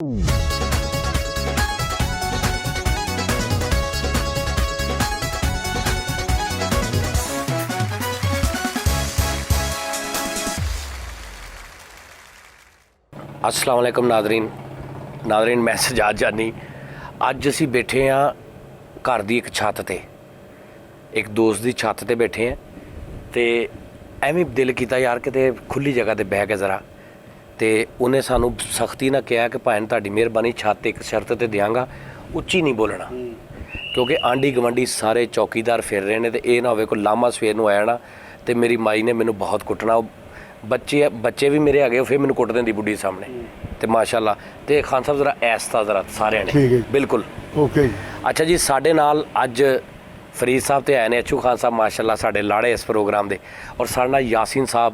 अस्सलाम वालेकुम नादरीन मैं सजाद जानी। अज असी बैठे हाँ घर की एक छत ते, एक दोस्त की छत ते बैठे हैं तो एवें दिल किया यार किते खुली जगह ते बह के ज़रा, तो उन्हें सानू सख्ती ना कहा कि भाई तुहाडी मेहरबानी छत एक शर्त ते देंगा, उच्ची नहीं बोलना क्योंकि आंढी गवांढी सारे चौकीदार फिर रहे हैं तो यह ना हो कोई लामा सवेर नूं आ जाना तो मेरी माई ने मैनू बहुत कुटना। बच्चे भी मेरे आ गए फिर मैनू कुट देंदी बुढ़ी सामने। तो माशाअल्लाह तो खान साहब ज़रा ऐसता ज़रा सारे ने बिल्कुल ओके। अच्छा जी साढ़े नाल अज फरीद साहब तो आए ने, अच्छू खान साहब माशाअल्लाह साढ़े लाड़े इस प्रोग्राम के, और साढ़े नाल यासीन साहब,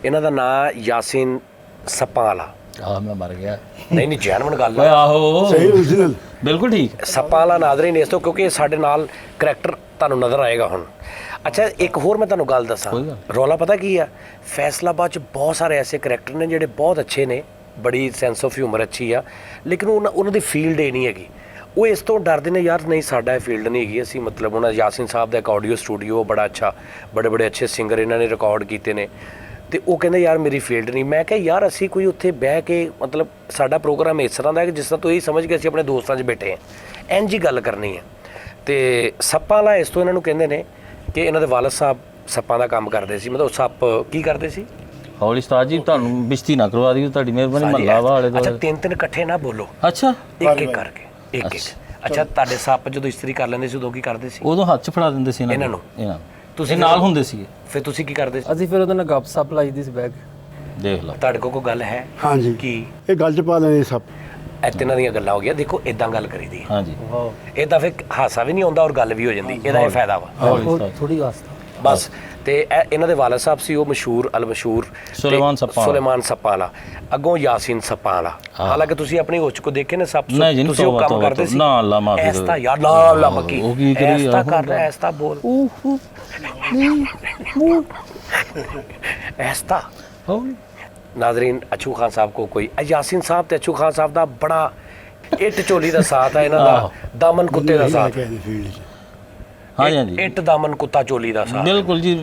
इन्हां दा नाम यासीन सप्पां वाला। मैं मर गया नहीं जैनवन गल बिल्कुल ठीक सप्पां वाला नादरीन इस तो क्योंकि साढ़े नाल करैक्टर तुहानूं नज़र आएगा हुण। अच्छा एक होर मैं तुहानूं गल दसां, रौला पता की है, फैसलाबाद च बहुत सारे ऐसे करैक्टर ने जिहड़े बहुत अच्छे ने, बड़ी सेंस ऑफ ह्यूमर अच्छी आ, लेकिन उन्हां दी फील्ड ये नहीं हैगी। वो इस तो डरते हैं यार नहीं साडा फील्ड नहीं हैगी, असीं मतलब उन्होंने यासीन साहब का एक ऑडियो स्टूडियो बड़ा अच्छा, बड़े बड़े अच्छे सिंगर इन्होंने रिकॉर्ड किए हैं, तो वो कहते यार मेरी फील्ड नहीं। मैं क्या यार असी कोई उत्थे बह के मतलब साडा प्रोग्राम इस तरह का है कि जिस तरह तो यही समझ के असीं अपने दोस्तों बैठे हैं, इंज ही गल करनी है। तो सप्पां वाला इस तो इन्हों कहते हैं कि इन्हों के वालद साहब सप्पां का काम करते सी, मतलब सप की करते सी। हौली उस्ताद जी तुहानूं बिश्ती ना करवा दी, तुहाडी मेहरबानी महल्ला वाले। अच्छा तीन इकट्ठे ना बोलो, अच्छा एक एक करके एक एक। अच्छा तुहाडे सप जो इस्त्री कर लेंदे सी उदों की करदे सी? उदों हੱਥ 'ਚ ਫੜਾ ਦਿੰਦੇ ਸੀ ਇਹਨਾਂ ਨੂੰ ਤੁਸੀਂ ਨਾਲ ਹੁੰਦੇ ਸੀਗੇ। ਫਿਰ ਤੁਸੀਂ ਕੀ ਕਰਦੇ ਸੀ? ਅਸੀਂ ਫਿਰ ਉਹਦੇ ਨਾਲ ਗੱਪ ਸੱਪ ਲਾਈਦੀ ਸੀ ਬੈਗ। ਦੇਖ ਲਓ ਤੁਹਾਡੇ ਕੋਲ ਕੋਈ ਗੱਲ ਹੈ? ਹਾਂਜੀ ਕੀ ਇਹ ਗੱਲ 'ਚ ਪਾ ਲੈਣੇ ਸਭ ਇਹ ਤਿੰਨਾਂ ਦੀਆਂ ਗੱਲਾਂ ਹੋ ਗਈਆਂ। ਦੇਖੋ ਇਦਾਂ ਗੱਲ ਕਰੀਦੀ ਹੈ, ਹਾਂਜੀ ਇਹ ਤਾਂ ਫਿਰ ਹਾਸਾ ਵੀ ਨਹੀਂ ਆਉਂਦਾ ਔਰ ਗੱਲ ਵੀ ਹੋ ਜਾਂਦੀ, ਇਹਦਾ ਇਹ ਫਾਇਦਾ ਵਾ ਥੋੜੀ ਵਾਸਤਾ ਬਸ। ਤੇ ਇਹਨਾਂ ਦੇ ਵਾਲਦ ਸਾਹਿਬ ਸੀ ਉਹ ਮਸ਼ਹੂਰ ਅਲ ਮਸ਼ਹੂਰ ਸੁਲੇਮਾਨ ਸੱਪਾਂ ਵਾਲਾ, ਅੱਗੋਂ ਯਾਸੀਨ ਸੱਪਾਂ ਵਾਲਾ। ਹਾਲਾਂਕਿ ਤੁਸੀਂ ਆਪਣੀ ਉੱਚ ਕੋ ਦੇਖੇ ਨੇ ਸੱਪ, ਤੁਸੀਂ ਉਹ ਕੰਮ ਕਰਦੇ ਸੀ ਨਾ ਅੱਲਾ ਮਾਫੀ ਦੇ। ਐਸਤਾ ਯਾਰ ਲਾ ਲਾ ਮੱਕੀ ਐਸਤਾ ਕਰ ਰਿਹਾ, ਐਸਤਾ ਬੋਲ ਐਸਤਾ। नाजरीन अच्छू खान साहब को कोई यासीन साहब ते अच्छू खान साहब का बड़ा इट चोली का साथ है, इन्हों का दामन कुत्ते का साथ। हाँ जी इट दामन कुत्ता चोली का साथ बिल्कुल जी,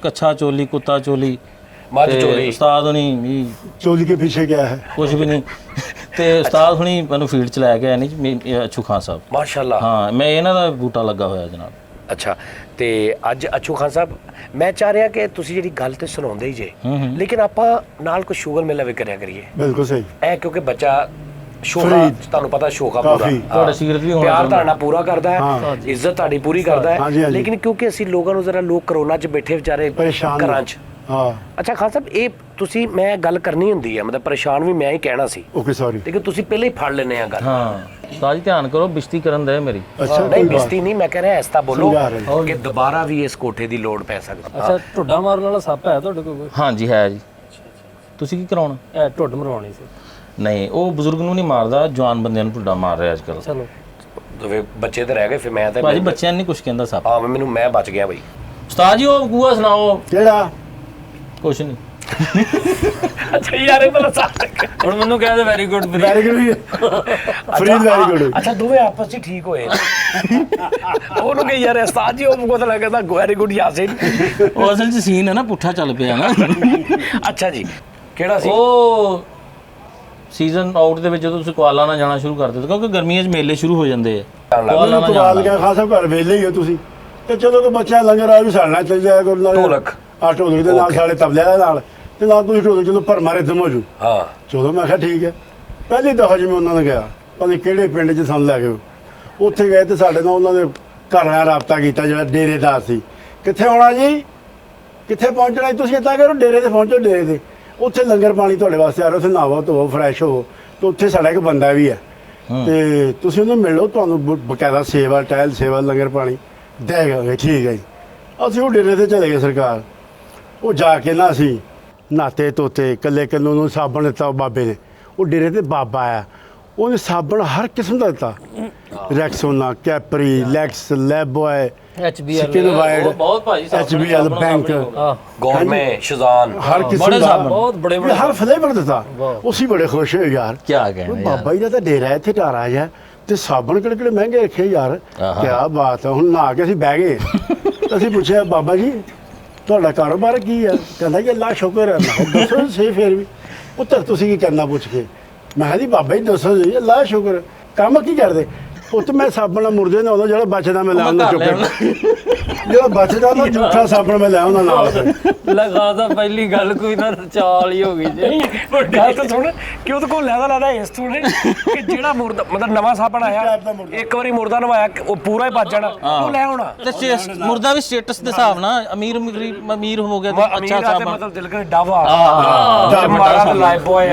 कच्छा चोली कुत्ता चोली मझ चोली। उस्ताद हुणी चोली के पीछे क्या है कुछ भी नहीं, तो उस्ताद हुणी मैनू फील्ड च लै गए नहीं अच्छू खान साहब माशाअल्लाह। हाँ मैं इन्हां दा बूटा लगा होया जनाब। अच्छा तो अज अच्छू खान साहब मैं चाह रहा कि तुसीं जिहड़ी गल ते सुणाउंदे ही जे, लेकिन आपां नाल कोई शुगर मेला भी करिया करिए। बिल्कुल सही ऐ क्योंकि बच्चा शोखा तुहानूं पता शोखा पूरा ਤੁਹਾਡਾ ਸਿਗਰਟ ਵੀ ਹੋਣਾ, प्यार तुहाडा पूरा करदा है, इज्जत तुहाडी पूरी करदा है, लेकिन क्योंकि असीं लोगों नूं जरा लोग करोना च बैठे बेचारे घरां च। अच्छा खान साहब ये तुसीं मैं गल करनी हुंदी है, मतलब परेशान भी मैं ही कहना सी, ओके सॉरी, लेकिन तुसीं पहले ही फड़ लेने आ गल। हाँ उस्ताद जी ध्यान करो बिश्ती करन दे मेरी। अच्छा नहीं बिस्ती नहीं, मैं कह रहा ऐसा बोलो कि दोबारा भी इस कोठे की लोड़ पै सकती। ਅੱਛਾ ਢੁੱਡਾ ਮਾਰਨ ਵਾਲਾ ਸੱਪ ਹੈ ਤੁਹਾਡੇ ਕੋਲ ਕੋਈ? हाँ जी है जी। ਤੁਸੀਂ ਕੀ ਕਰਾਉਣਾ? ਇਹ ਢੁੱਡ ਮਰਵਾਉਣੀ ਸੀ। नहीं वो बुजुर्ग ਨੂੰ ਨਹੀਂ ਮਾਰਦਾ, ਜਵਾਨ ਬੰਦਿਆਂ ਨੂੰ ਢੁੱਡਾ ਮਾਰ ਰਿਹਾ ਅੱਜ ਕੱਲ੍ਹ। ਚਲੋ तो फिर बच्चे तो रह गए, फिर मैं तो ਭਾਜੀ ਬੱਚਿਆਂ ਨੂੰ ਨਹੀਂ ਕੁਝ ਕਹਿੰਦਾ ਸੱਪ। हाँ मैं बच गया भाई। ਉਸਤਾਦ ਜੀ ਉਹ ਗੂਆ ਸੁਣਾਓ। ਕਿਹੜਾ? ਕੁਛ ਨਹੀਂ। अच्छा यार ये तो साथ ਹੁਣ ਮੈਨੂੰ ਕਹਿੰਦੇ very good very good Farid very good. अच्छा दोवें आपस में ठीक होए ਉਹਨੂੰ ਕਿ ਯਾਰ ਉਸਤਾਦ ਜੀ ਉਹ ਪਤਾ ਲੱਗਦਾ ਵੈਰੀ ਗੁੱਡ ਯਾਸੀਨ। ਉਹ ਅਸਲ 'ਚ ਸੀਨ ਹੈ ਨਾ ਪੁੱਠਾ ਚੱਲ ਪਿਆ ਨਾ। अच्छा जी ਕਿਹੜਾ ਸੀ? ਉਹ ਸੀਜ਼ਨ ਆਊਟ ਦੇ ਵਿੱਚ ਜਦੋਂ ਤੁਸੀਂ ਕੁਆਲਾ ਨਾਲ ਜਾਣਾ ਸ਼ੁਰੂ ਕਰ ਦਿੱਤਾ, ਕਿਉਂਕਿ ਗਰਮੀਆਂ 'ਚ ਮੇਲੇ ਸ਼ੁਰੂ ਹੋ ਜਾਂਦੇ ਆ। ਮੈਨੂੰ ਕਵਾਲ ਗਿਆ ਖਾਸਾ ਘਰ ਵੇਲੇ ਹੀ ਹੋ ਤੁਸੀਂ, ਤੇ ਜਦੋਂ ਕੋ ਬੱਚਾ ਲੰਗਰ ਆ ਵੀ ਸਾਡਾ ਚੱਲ ਜਾਇਆ ਕੋਲ ਨਾਲ ਢੋਲਕ ਢੋਲਕ ਦੇ ਨਾਲ ਸਾਡੇ ਤਬਲੇ ਦੇ ਨਾਲ, ਤੇ ਨਾਲ ਤੁਸੀਂ ਢੋਲਕ ਜਦੋਂ ਪਰ ਮਾਰੇ ਦਮ ਹੋ ਜੂ। ਹਾਂ ਚਲੋ ਮੈਂ ਕਿਹਾ ਠੀਕ ਹੈ। ਪਹਿਲੀ ਦਫਾ ਜਿਵੇਂ ਉਹਨਾਂ ਨੇ ਗਿਆ ਪਤਾ ਨਹੀਂ ਕਿਹੜੇ ਪਿੰਡ 'ਚ ਸਾਨੂੰ ਲੈ ਗਏ, ਉੱਥੇ ਗਏ ਤੇ ਸਾਡੇ ਨਾਲ ਉਹਨਾਂ ਦੇ ਘਰ ਨਾਲ ਰਾਬਤਾ ਕੀਤਾ ਜਿਹੜਾ ਡੇਰੇਦਾਰ ਸੀ। ਕਿੱਥੇ ਆਉਣਾ ਜੀ, ਕਿੱਥੇ ਪਹੁੰਚਣਾ? ਤੁਸੀਂ ਇੱਦਾਂ ਕਰੋ ਡੇਰੇ 'ਤੇ ਪਹੁੰਚੋ, ਡੇਰੇ 'ਤੇ ਉੱਥੇ ਲੰਗਰ ਪਾਣੀ ਤੁਹਾਡੇ ਵਾਸਤੇ ਆ ਰਿਹਾ, ਉੱਥੇ ਨਹਾਵੋ ਧੋਵੋ ਫਰੈਸ਼ ਹੋਵੋ, ਤੇ ਉੱਥੇ ਸਾਡਾ ਇੱਕ ਬੰਦਾ ਵੀ ਹੈ, ਤੇ ਤੁਸੀਂ ਉਹਨੂੰ ਮਿਲ ਲਓ, ਤੁਹਾਨੂੰ ਬਕਾਇਦਾ ਸੇਵਾ ਟਹਿਲ ਸੇਵਾ ਲੰਗਰ ਪਾਣੀ ਦੇਗਾ। ਠੀਕ ਹੈ ਜੀ। ਅਸੀਂ ਉਹ ਡੇਰੇ 'ਤੇ ਚਲੇ ਗਏ ਸਰਕਾਰ। ਉਹ ਜਾ ਕੇ ਨਾ ਅਸੀਂ ਨਹਾਤੇ ਧੋਤੇ, ਕੱਲੇ ਕੱਲੇ ਨੂੰ ਸਾਬਣ ਦਿੱਤਾ ਉਹ ਬਾਬੇ ਨੇ। ਉਹ ਡੇਰੇ 'ਤੇ ਬਾਬਾ ਆਇਆ, ਉਹਨੇ ਸਾਬਣ ਹਰ ਕਿਸਮ ਦਾ ਦਿੱਤਾ, Rexona, Capri, Lux, Lifebuoy, HBL skin wide, ਬਹੁਤ ਭਾਜੀ HBL ਬੈਂਕ, ਗੌਰਮੇ ਸ਼ਜ਼ਾਨ ਹਰ ਕਿਸਮ ਬੜੇ ਦਾ ਸਾਬਣ। ਬਹੁਤ ਬੜੇ ਬੜੇ ਹਰ ਫਲੇਵਰ ਦਿੱਤਾ। ਉਸੇ ਬੜੇ ਖੁਸ਼ ਹੋਏ ਯਾਰ। ਕੀ ਉਹ ਕਹਿਣਾ ਬਾਬਾ ਜੀ ਦਾ ਤਾਂ ਡੇਰਾ ਇੱਥੇ ਢਾਰਾ ਜਿਹਾ ਤੇ ਸਾਬਣ ਕਿਹੜੇ ਮਹਿੰਗੇ ਰੱਖੇ ਯਾਰ। ਕਿਆ ਬਾਤ ਹੈ। ਹੁਣ ਨਹਾ ਕੇ ਅਸੀਂ ਬਹਿ ਗਏ। ਅਸੀਂ ਪੁੱਛਿਆ ਬਾਬਾ ਜੀ ਤੁਹਾਡਾ ਕਾਰੋਬਾਰ ਕੀ ਹੈ? ਕਹਿੰਦਾ ਜੀ ਅੱਲਾ ਸ਼ੁਕਰ ਹੈ। ਮੈਂ ਕਿਹਾ ਦੱਸੋ ਸਹੀ ਫੇਰ ਵੀ ਉੱਤਰ ਤੁਸੀਂ ਕੀ ਕਰਨਾ ਪੁੱਛ ਕੇ। ਮੈਂ ਕਿਹਾ ਜੀ ਬਾਬਾ ਜੀ ਦੱਸੋ ਜੀ ਅੱਲਾ ਸ਼ੁਕਰ। ਕੰਮ ਕੀ ਕਰਦੇ? ਪੁੱਤ ਮੈਂ ਸਾਬਣ ਨਾਲ ਮੁਰਦੇ ਨੇ ਉਦੋਂ ਜਿਹੜਾ ਬਚਦਾ ਮੈਂ ਲੈ ਆਉਂਦਾ ਚੁੱਕ ਕੇ। ਜਿਹੜਾ ਬਚਦਾ ਉਹ ਝੂਠਾ ਸਾਬਣ ਮੈਂ ਲੈ ਆਉਂਦਾ ਨਾਲ। ਲਗਾ ਤਾਂ ਪਹਿਲੀ ਗੱਲ ਕੋਈ ਨਾ ਚਾਲ ਹੀ ਹੋ ਗਈ ਜੀ। ਪਰ ਗੱਲ ਤਾਂ ਸੁਣ ਕਿ ਉਹਦੇ ਕੋਲ ਲੈਦਾ ਇਸ ਤੋਂ ਨੇ ਕਿ ਜਿਹੜਾ ਮੁਰਦਾ ਮਤਲਬ ਨਵਾਂ ਸਾਬਣ ਆਇਆ ਇੱਕ ਵਾਰੀ ਮੁਰਦਾ ਨਵਾਇਆ ਉਹ ਪੂਰਾ ਹੀ ਬਚ ਜਾਣਾ ਉਹ ਲੈ ਆਉਣਾ। ਤੇ ਮੁਰਦਾ ਵੀ ਸਟੇਟਸ ਦੇ ਹਿਸਾਬ ਨਾਲ ਅਮੀਰ ਹੋ ਗਿਆ ਤੇ ਅੱਛਾ ਸਾਬਣ ਮਤਲਬ ਦਿਲ ਕਰ ਡਾਵਾ ਮਾਰਾ ਲਾਈਫ ਬॉय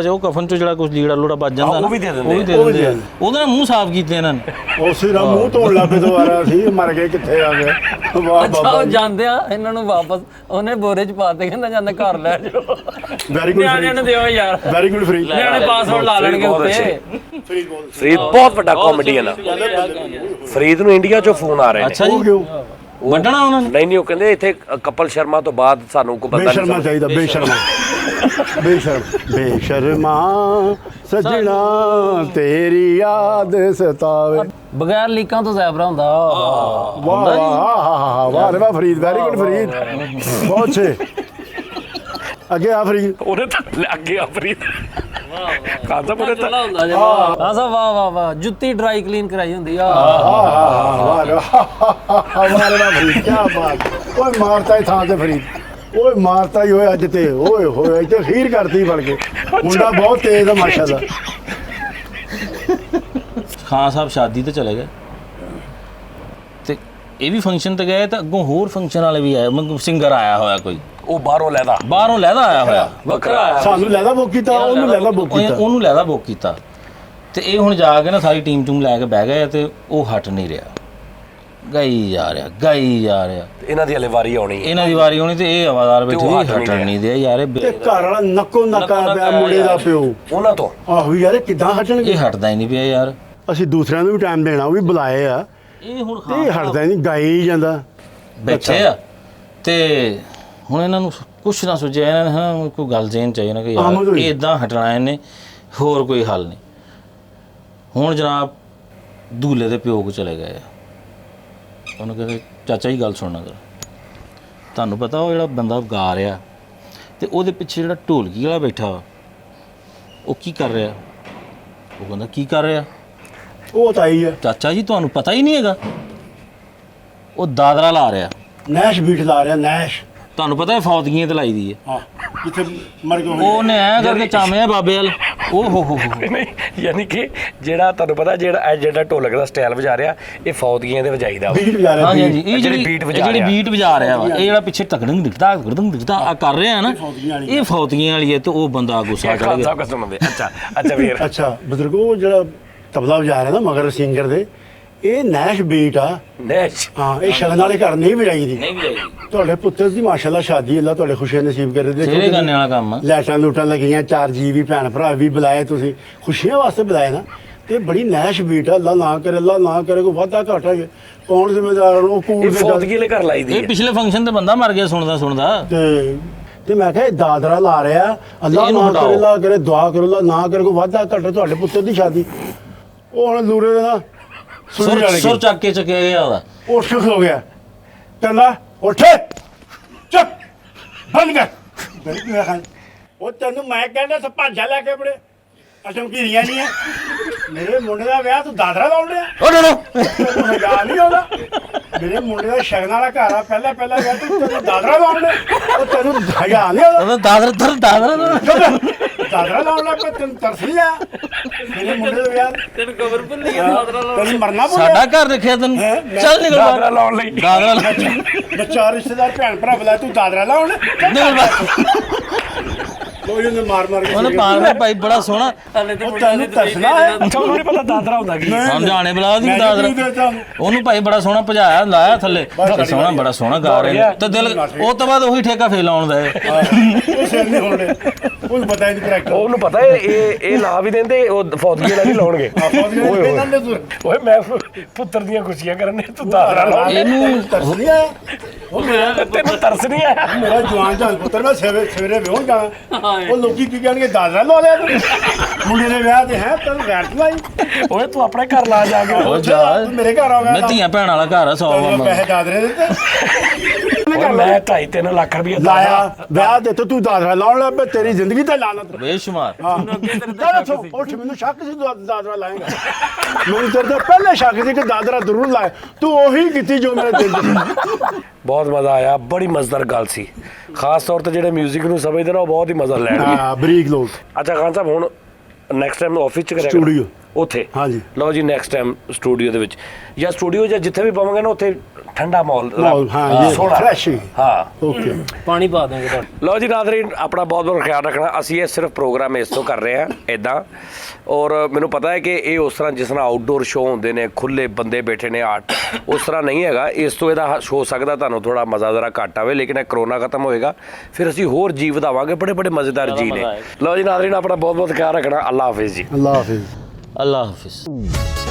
ਉਹ ਕਫਨ ਚੋਂ ਜਿਹੜਾ ਕੁਝ ਲੀੜਾ ਲੋੜਾ ਬਚ ਜਾਂਦਾ ਉਹ ਵੀ ਦੇ ਦਿੰਦੇ ਆ। ਉਹਦੇ ਨਾਲ ਮੂੰਹ ਸਾਫ਼ ਕੀਤੇ ਇਹਨਾਂ ਨੇ। ਉਸੇ ਦਾ ਮੂੰਹ ਧੋਣ ਲੱਗ ਪਏ ਦੁਬਾਰਾ ਸੀ ਮਰ ਗਏ ਕਿੱਥੇ ਆ ਗਏ। ਵਾਹ ਅੱਛਾ ਬਾਬਾ ਉਹ ਜੀ। ਜਾਂਦੇ ਆ ਇਹਨਾਂ ਨੂੰ ਵਾਪਸ ਉਹਨੇ ਬੋਰੇ ਚ ਪਾਤੇ ਕਹਿੰਦਾ ਜਾਂਦਾ ਘਰ ਲੈ ਜਾਓ। ਵੈਰੀ ਗੁੱਡ ਨਿਆਣਿਆਂ ਨੂੰ ਦਿਓ ਯਾਰ। Very good free. ਨਿਆਣੇ ਪਾਸਵਰਡ ਲਾ ਲੈਣਗੇ ਉੱਤੇ। ਫਰੀਦ ਬਹੁਤ ਵੱਡਾ ਕਾਮੇਡੀਅਨ ਆ। ਫਰੀਦ ਨੂੰ ਇੰਡੀਆ ਚੋਂ ਫੋਨ ਆ ਰਹੇ ਨੇ। ਅੱਛਾ ਉਹ ਜੀ ਕਿਉਂ? ਵੱਢਣਾ ਉਹਨਾਂ ਨੇ। ਨਹੀਂ ਉਹ ਕਹਿੰਦੇ ਇੱਥੇ ਕਪਲ ਸ਼ਰਮਾ ਤੋਂ ਬਾਅਦ ਸਾਨੂੰ ਕੋਈ ਬੰਦਾ ਨਹੀਂ ਬੇਸ਼ਰਮਾ ਚਾਹੀਦਾ। ਬੇਸ਼ਰਮਾ ਬੇਸ਼ਰਮਾ ਸਜਣਾ ਤੇਰੀ ਯਾਦ ਸਤਾਵੇ। ਬਗੈਰ ਲੀਕਾਂ ਤੋਂ ਜ਼ੈਬਰਾ ਹੁੰਦਾ। ਵਾਹ ਵਾਹ ਵਾਹ ਵਾਹ ਫਰੀਦ ਵੈਰੀ ਗੁੱਡ ਫਰੀਦ ਬਹੁਤ ਅੱਛੇ। ਅੱਗੇ ਆ ਫਰੀਦ। ਉਹਨੇ ਤਾਂ ਅੱਗੇ ਆ ਫਰੀਦ ਕਾਹਦਾ ਬੜੇ ਤਾਂ ਆਸਾ ਵਾਹ ਵਾਹ ਵਾਹ ਜੁੱਤੀ ਡਰਾਈ ਕਲੀਨ ਕਰਾਈ ਹੁੰਦੀ ਆ। ਵਾਹ ਵਾਹ ਫਰੀਦ ਕੀ ਬਾਤ। ਓਏ ਮਾਰਤਾ ਹੀ ਥਾਂ ਤੇ ਫਰੀਦ। ਓਏ ਮਾਰਤਾ ਹੀ ਹੋਏ ਅੱਜ ਤੇ। ਓਏ ਹੋਏ ਇੱਥੇ ਖੀਰ ਕਰਤੀ ਬਣ ਕੇ। ਮੁੰਡਾ ਬਹੁਤ ਤੇਜ਼ ਆ ਮਾਸ਼ਾਅੱਲਾ। ਖਾਨ ਸਾਹਿਬ ਸ਼ਾਦੀ ਤੇ ਚਲੇ ਗਏ ਤੇ ਇਹ ਵੀ ਫੰਕਸ਼ਨ ਤੇ ਗਏ ਤਾਂ ਅੱਗੋਂ ਹੋਰ ਫੰਕਸ਼ਨ ਵਾਲੇ ਵੀ ਆਏ। ਮਤਲਬ ਸਿੰਗਰ ਆਇਆ ਹੋਇਆ ਕੋਈ ਉਹ ਬਾਹਰੋਂ ਲਹਿਦਾ ਆਇਆ ਹੋਇਆ ਵੱਖਰਾ ਸਾਨੂੰ ਲੈਦਾ ਬੁੱਕ ਕੀਤਾ ਉਹਨੂੰ ਲੈਦਾ ਬੁੱਕ ਕੀਤਾ। ਉਹਨੂੰ ਲਹਿਦਾ ਬੁੱਕ ਕੀਤਾ ਤੇ ਇਹ ਹੁਣ ਜਾ ਕੇ ਨਾ ਸਾਰੀ ਟੀਮ ਲੈ ਕੇ ਬਹਿ ਗਏ ਤੇ ਉਹ ਹਟ ਨਹੀਂ ਰਿਹਾ। ਗਾਈ ਜਾ ਰਿਹਾ। ਇਹਨਾਂ ਦੀ ਹਲੇ ਵਾਰੀ ਆਉਣੀ ਹੈ। ਇਹਨਾਂ ਦੀ ਵਾਰੀ ਹੋਣੀ ਤੇ ਇਹ ਆਵਾਜ਼ਾਰ ਵਿੱਚ ਉਹ ਵੀ ਹਟ ਨਹੀਂ ਹਟਣ ਨਹੀਂ ਦਿਆ ਯਾਰ। ਤੇ ਘਰ ਵਾਲਾ ਨੱਕੋ ਨੱਕਾ ਪਿਆ ਮੁੰਡੇ ਦਾ ਪਿਓ। ਉਹਨਾਂ ਤੋਂ ਆਹੋ ਯਾਰ ਇਹ ਕਿੱਦਾਂ ਹਟਣਗੇ? ਇਹ ਹਟਦਾ ਹੀ ਨਹੀਂ ਪਿਆ ਯਾਰ। ਅਸੀਂ ਦੂਸਰਿਆਂ ਨੂੰ ਵੀ ਟਾਈਮ ਦੇਣਾ ਉਹ ਵੀ ਬੁਲਾਏ ਆ ਇਹ ਹੁਣ ਤੇ ਇਹ ਹਟਦਾ ਨਹੀਂ ਗਾਈ ਜਾਂਦਾ। ਬੈਠੇ ਆ ਤੇ ਹੁਣ ਇਹਨਾਂ ਨੂੰ ਕੁਛ ਨਾ ਸੁਝਿਆ। ਇਹਨਾਂ ਨੇ ਹਾਂ ਕੋਈ ਗੱਲ ਜ਼ੇਨ ਚਾਹੀਏ ਨਾ ਕਿ ਯਾਰ ਇਹ ਇਦਾਂ ਹਟਣਾ ਇਹਨੇ ਹੋਰ ਕੋਈ ਹੱਲ ਨਹੀਂ। ਹੁਣ ਜਨਾਬ ਦੂਲੇ ਦੇ ਪਿਓ ਕੋ ਚਲੇ ਗਏ ਆ। ਉਹਨੂੰ ਕਹਿੰਦੇ ਚਾਚਾ ਜੀ ਗੱਲ ਸੁਣਨਾ ਕਰ। ਤੁਹਾਨੂੰ ਪਤਾ ਉਹ ਜਿਹੜਾ ਬੰਦਾ ਗਾ ਰਿਹਾ ਤੇ ਉਹਦੇ ਪਿੱਛੇ ਜਿਹੜਾ ਢੋਲਕੀ ਵਾਲਾ ਬੈਠਾ ਵਾ ਉਹ ਕੀ ਕਰ ਰਿਹਾ? ਉਹ ਕਹਿੰਦਾ ਕੀ ਕਰ ਰਿਹਾ? ਉਹ ਤਾਂ ਆਈ ਹੈ ਚਾਚਾ ਜੀ ਤੁਹਾਨੂੰ ਪਤਾ ਹੀ ਨਹੀਂ ਹੈਗਾ। ਉਹ ਦਾਦਰਾ ਲਾ ਰਿਹਾ। ਨੈਸ਼ ਬੀਟ ਲਾ ਰਿਹਾ ਨੈਸ਼। ਤੁਹਾਨੂੰ ਪਤਾ ਹੈ ਫੌਤਗੀਆਂ ਤੇ ਲਾਈ ਦੀ ਹੈ। ਹਾਂ ਜਿੱਥੇ ਮਰ ਗਏ ਉਹਨੇ ਐ ਕਰਕੇ ਚਾਮਿਆ ਬਾਬੇ ਵਾਲ। ਉਹ ਹੋ ਨਹੀਂ ਯਾਨੀ ਕਿ ਜਿਹੜਾ ਤੁਹਾਨੂੰ ਪਤਾ ਜਿਹੜਾ ਢੋਲਕ ਦਾ ਸਟਾਈਲ ਵਜਾ ਰਿਹਾ ਇਹ ਫੌਤਗੀਆਂ ਦੇ ਵਜਾਈਦਾ ਬੀਟ ਵਜਾ ਰਿਹਾ। ਹਾਂਜੀ ਹਾਂਜੀ ਇਹ ਜਿਹੜੀ ਜਿਹੜੀ ਬੀਟ ਵਜਾ ਰਿਹਾ ਵਾ ਇਹ ਜਿਹੜਾ ਪਿੱਛੇ ਤਕੜੰਗ ਦਿਖਦਾ ਆ ਕਰ ਰਿਹਾ ਨਾ ਇਹ ਫੌਤਗੀਆਂ ਵਾਲੀ ਹੈ ਤੇ ਉਹ ਬੰਦਾ ਗੁੱਸਾ ਚੜ ਗਿਆ। ਸਭ ਕੁਝ ਸੁਣਦੇ ਅੱਛਾ ਵੀਰ ਅੱਛਾ ਬਜ਼ੁਰਗੋ ਜਿਹੜਾ ਤਬਲਾ ਵਜਾ ਰਿਹਾ ਨਾ ਮਗਰ ਸਿੰਗਰ ਦੇ ਇਹ ਨੈਸ਼ ਬੀਟ ਆ। ਨੈਸ਼ ਹਾਂ ਇਹ ਸ਼ਗਨ ਵਾਲੇ ਘਰ ਨਹੀਂ ਵਜਾਈ ਦੀ। ਨਹੀਂ ਵਜਾਈ ਤੁਹਾਡੇ ਪੁੱਤਰ ਦੀ ਮਾਸ਼ਾਅੱਲਾ ਸ਼ਾਦੀ ਅੱਲਾ ਤੁਹਾਡੇ ਖੁਸ਼ੀਆਂ ਨਸੀਬ ਕਰੇ। ਸੇਰੇ ਕਰਨੇ ਵਾਲਾ ਕੰਮ ਆ। ਲੈਟਾਂ ਲੂਟਾਂ ਲੱਗੀਆਂ 4 ਜੀ ਵੀ ਭੈਣ ਭਰਾ ਵੀ ਬੁਲਾਏ ਤੁਸੀਂ ਖੁਸ਼ੀਆਂ ਵਾਸਤੇ ਬੁਲਾਏ ਨਾ। ਤੇ ਬੜੀ ਨੈਸ਼ ਬੀਟ ਆ। ਅੱਲਾ ਨਾ ਕਰੇ ਕੋਈ ਵਾਧਾ ਘਾਟਾ ਕੌਣ ਜ਼ਿੰਮੇਦਾਰ ਉਹ ਕੂੜ ਦੇ ਫੌਤਗੀ ਵਾਲੇ ਘਰ ਲਾਈ ਦੀ ਇਹ ਪਿਛਲੇ ਫੰਕਸ਼ਨ ਤੇ ਬੰਦਾ ਮਰ ਗਿਆ ਸੁਣਦਾ ਤੇ ਮੈਂ ਕਿਹਾ ਇਹ ਦਾਦਰਾ ਲਾ ਰਿਹਾ ਅੱਲਾ ਨਾ ਕਰੇ ਲਾ ਕਰੇ ਦੁਆ ਕਰੋ ਅੱਲਾ ਨਾ ਕਰੇ ਕੋਈ ਵਾਧਾ ਘਾਟਾ ਤੁਹਾਡੇ ਪੁੱਤਰ ਦੀ ਸ਼ਾਦੀ। ਉਹ ਹੁਣ ਲੂਰੇ ਦੇ ਨਾ ਸੁਰ ਚੱਕ ਕੇ ਚੱਕਿਆ ਗਿਆ ਉਹਦਾ। ਉੱਠ ਹੋ ਗਿਆ ਕਹਿੰਦਾ ਉੱਠ ਚੁੱਪ ਬੰਦ ਕਰ। ਉਹ ਤੈਨੂੰ ਮੈਂ ਕਹਿੰਦਾ ਤੇ ਭਾਂਜਾ ਲੈ ਕੇ ਬੜੇ ਅਸਮ ਕੀ ਰੀਆਂ ਨਹੀਂ ਹੈ। ਮੇਰੇ ਮੁੰਡੇ ਦਾ ਵਿਆਹ ਤੂੰ ਦਾਦਰਾ ਲਾਉਣ ਡਿਆ। ਤੈਨੂੰ ਹਜਾ ਨਹੀਂ ਆਉਂਦਾ। ਮੇਰੇ ਮੁੰਡੇ ਦਾ ਸ਼ਗਨ ਵਾਲਾ ਘਰ ਆ ਪਹਿਲਾ ਵਿਆਹ ਤੂੰ ਦਾਦਰਾ ਲਾਉਣ ਡਿਆ। ਉਹ ਤੈਨੂੰ ਹਜਾ ਨਹੀਂ ਆਉਂਦਾ। ਦਾਦਰਾ ਲਾਉਣ ਲੱਗ ਪਿਆ ਤੈਨੂੰ ਤਰਸ ਨਹੀਂ ਆਇਆ। ਮੇਰੇ ਮੁੰਡੇ ਦਾ ਵਿਆਹ ਤੈਨੂੰ ਕਬਰ ਭੁੱਲੀ ਗਿਆ ਦਾਦਰਾ ਲਾਉਣ। ਤੈਨੂੰ ਮਰਨਾ ਸਾਡਾ ਘਰ ਰੱਖਿਆ ਤੈਨੂੰ ਚੱਲ ਨਿਕਲ ਦਾਦਰਾ ਲਾਉਣ ਲਈ ਦਾਦਰਾ ਬੱਚਾ ਰਿਸ਼ਤੇਦਾਰ ਭੈਣ ਭਰਾ ਬੁਲਾ ਤੂੰ ਦਾਦਰਾ ਲਾਉਣ। ਕੋਈ ਉਹਨੇ ਮਾਰ ਕੇ ਉਹਨੇ ਪਾਣ ਭਾਈ ਬੜਾ ਸੋਹਣਾ ਹਲੇ ਤੇ ਉਹ ਤੈਨੂੰ ਤਰਸਣਾ ਹੈ। ਤੁਹਾਨੂੰ ਨਹੀਂ ਪਤਾ ਦਾਦਰਾ ਹੁੰਦਾ ਕੀ ਸਮਝਾਣੇ ਬੁਲਾ ਉਹਦੀ ਦਾਦਰਾ। ਉਹਨੂੰ ਭਾਈ ਬੜਾ ਸੋਹਣਾ ਭਜਾਇਆ ਲਾਇਆ ਥੱਲੇ ਸੋਹਣਾ ਬੜਾ ਸੋਹਣਾ ਗਾ ਰਿਹਾ ਤੇ ਦਿਲ ਉਹ ਤੋਂ ਬਾਅਦ ਉਹੀ ਠੇਕਾ ਫੇਲ ਆਉਣ ਦਾ ਉਹ ਸਿਰ ਨਹੀਂ ਹੋਣੇ ਉਹਨੂੰ ਪਤਾ ਹੀ ਨਹੀਂ ਕਰੈਕਟਰ ਉਹਨੂੰ ਪਤਾ ਇਹ ਲਾ ਵੀ ਦਿੰਦੇ ਉਹ ਫੌਜੀ ਵਾਲਾ ਨਹੀਂ ਲਾਉਣਗੇ ਓਏ ਮੈਂ ਪੁੱਤਰ ਦੀਆਂ ਖੁਸ਼ੀਆਂ ਕਰਨੇ ਤੂੰ ਦਾਦਰਾ ਲਾਉਣ ਇਹਨੂੰ ਤਰਸ ਨਹੀਂ ਆਇਆ ਤੈਨੂੰ ਤਰਸ ਨਹੀਂ ਆਇਆ ਮੇਰਾ ਜਵਾਨ ਜਾਨ ਪੁੱਤਰ ਮੈਂ ਸਵੇਰੇ ਵਿਆਹ ਜਾਣਾ ਉਹ ਲੋਕੀ ਕੀ ਕਹਿਣਗੇ ਦਾਦਰਾ ਲਾ ਲਿਆ ਤੂੰ ਮੁੰਡੇ ਦੇ ਵਿਆਹ ਤੇ ਹੈ ਤੈਨੂੰ ਗੈਰਤ ਲਾਈ ਓਏ ਤੂੰ ਆਪਣੇ ਘਰ ਲਾ ਜਾ ਕੇ ਉਹ ਜਾ ਤੂੰ ਮੇਰੇ ਘਰ ਆ ਗਿਆ ਮੈਂ ਧੀਆਂ ਭੈਣ ਵਾਲਾ ਘਰ ਆ 100 ਪੈਸੇ ਦਾਦਰੇ ਦਿੱਤੇ ਓਏ ਮੈਂ 2.5-3 ਲੱਖ ਰੁਪਏ ਲਾਇਆ ਵਿਆਹ ਦੇ ਤੂੰ ਦਾਦਰਾ ਲਾਉਣ ਲੱਗ ਪਿਆ ਤੇਰੀ ਜ਼ਿੰਦਗੀ ਤੇ ਲਾਨਤ ਬੇਸ਼ੁਮਾਰ ਉੱਠ ਮੈਨੂੰ ਸ਼ੱਕ ਸੀ ਦਾਦਰਾ ਲਾਏਗਾ ਮੈਨੂੰ ਤੇਰੇ ਤੇ ਪਹਿਲੇ ਸ਼ੱਕ ਸੀ ਕਿ ਦਾਦਰਾ ਜ਼ਰੂਰ ਲਾਏ ਤੂੰ ਉਹੀ ਕੀਤੀ ਜੋ ਮੇਰੇ ਦਿਲ ਚ ਬਹੁਤ ਮਜ਼ਾ ਆਇਆ ਬੜੀ ਮਜ਼ੇਦਾਰ ਗੱਲ ਸੀ ਖਾਸ ਤੌਰ ਤੇ ਜਿਹੜੇ 뮤직 ਨੂੰ ਸਮਝਦੇ ਨੇ ਉਹ ਬਹੁਤ ਹੀ ਮਜ਼ਾ ਲੈਣਗੇ ਹਾਂ ਬਰੀਕ ਲੋਕ ਅੱਛਾ ਖਾਨ ਸਾਹਿਬ ਹੁਣ ਨੈਕਸਟ ਟਾਈਮ ਆਫਿਸ ਚ ਕਰਿਆ Studio। ਉੱਥੇ ਹਾਂਜੀ। ਲਓ ਜੀ ਨੈਕਸਟ ਟਾਈਮ ਸਟੂਡੀਓ ਦੇ ਵਿੱਚ ਜਾਂ ਸਟੂਡੀਓ ਜਾਂ ਜਿੱਥੇ ਵੀ ਪਾਵਾਂਗੇ ਨਾ ਉੱਥੇ ਠੰਡਾ ਮਾਹੌਲ ਹਾਂ ਇਹ ਸੋਹਣਾ। ਫਰੈਸ਼ ਹਾਂ ਓਕੇ ਪਾਣੀ ਪਾ ਦਾਂਗੇ ਤੁਹਾਨੂੰ ਲਓ ਜੀ ਨਾਜ਼ਰੀਨ ਆਪਣਾ ਬਹੁਤ ਬਹੁਤ ਖਿਆਲ ਰੱਖਣਾ ਅਸੀਂ ਇਹ ਸਿਰਫ ਪ੍ਰੋਗਰਾਮ ਇਸ ਤੋਂ ਕਰ ਰਹੇ ਹਾਂ ਇਦਾਂ ਔਰ ਮੈਨੂੰ ਪਤਾ ਹੈ ਕਿ ਇਹ ਉਸ ਤਰ੍ਹਾਂ ਜਿਸ ਤਰ੍ਹਾਂ ਆਊਟਡੋਰ ਸ਼ੋਅ ਹੁੰਦੇ ਨੇ ਖੁੱਲੇ ਬੰਦੇ ਬੈਠੇ ਨੇ ਆਰਟ ਉਸ ਤਰ੍ਹਾਂ ਨਹੀਂ ਹੈਗਾ ਇਸ ਤੋਂ ਇਹਦਾ ਹੋ ਸਕਦਾ ਤੁਹਾਨੂੰ ਥੋੜਾ ਮਜ਼ਾ ਜ਼ਰਾ ਘੱਟ ਆਵੇ ਲੇਕਿਨ ਇਹ ਕਰੋਨਾ ਖਤਮ ਹੋਏਗਾ ਫਿਰ ਅਸੀਂ ਹੋਰ ਜੀ ਵਧਾਵਾਂਗੇ ਬੜੇ ਬੜੇ ਮਜ਼ੇਦਾਰ ਜੀ ਨੇ ਲਓ ਜੀ ਨਾਜ਼ਰੀਨ ਆਪਣਾ ਬਹੁਤ ਬਹੁਤ ਖਿਆਲ ਰੱਖਣਾ ਅੱਲਾ ਹਾਫਿਜ਼ ਜੀ ਅੱਲਾ ਹਾਫਿਜ਼ ਅੱਲਾ ਹਾਫਿਜ਼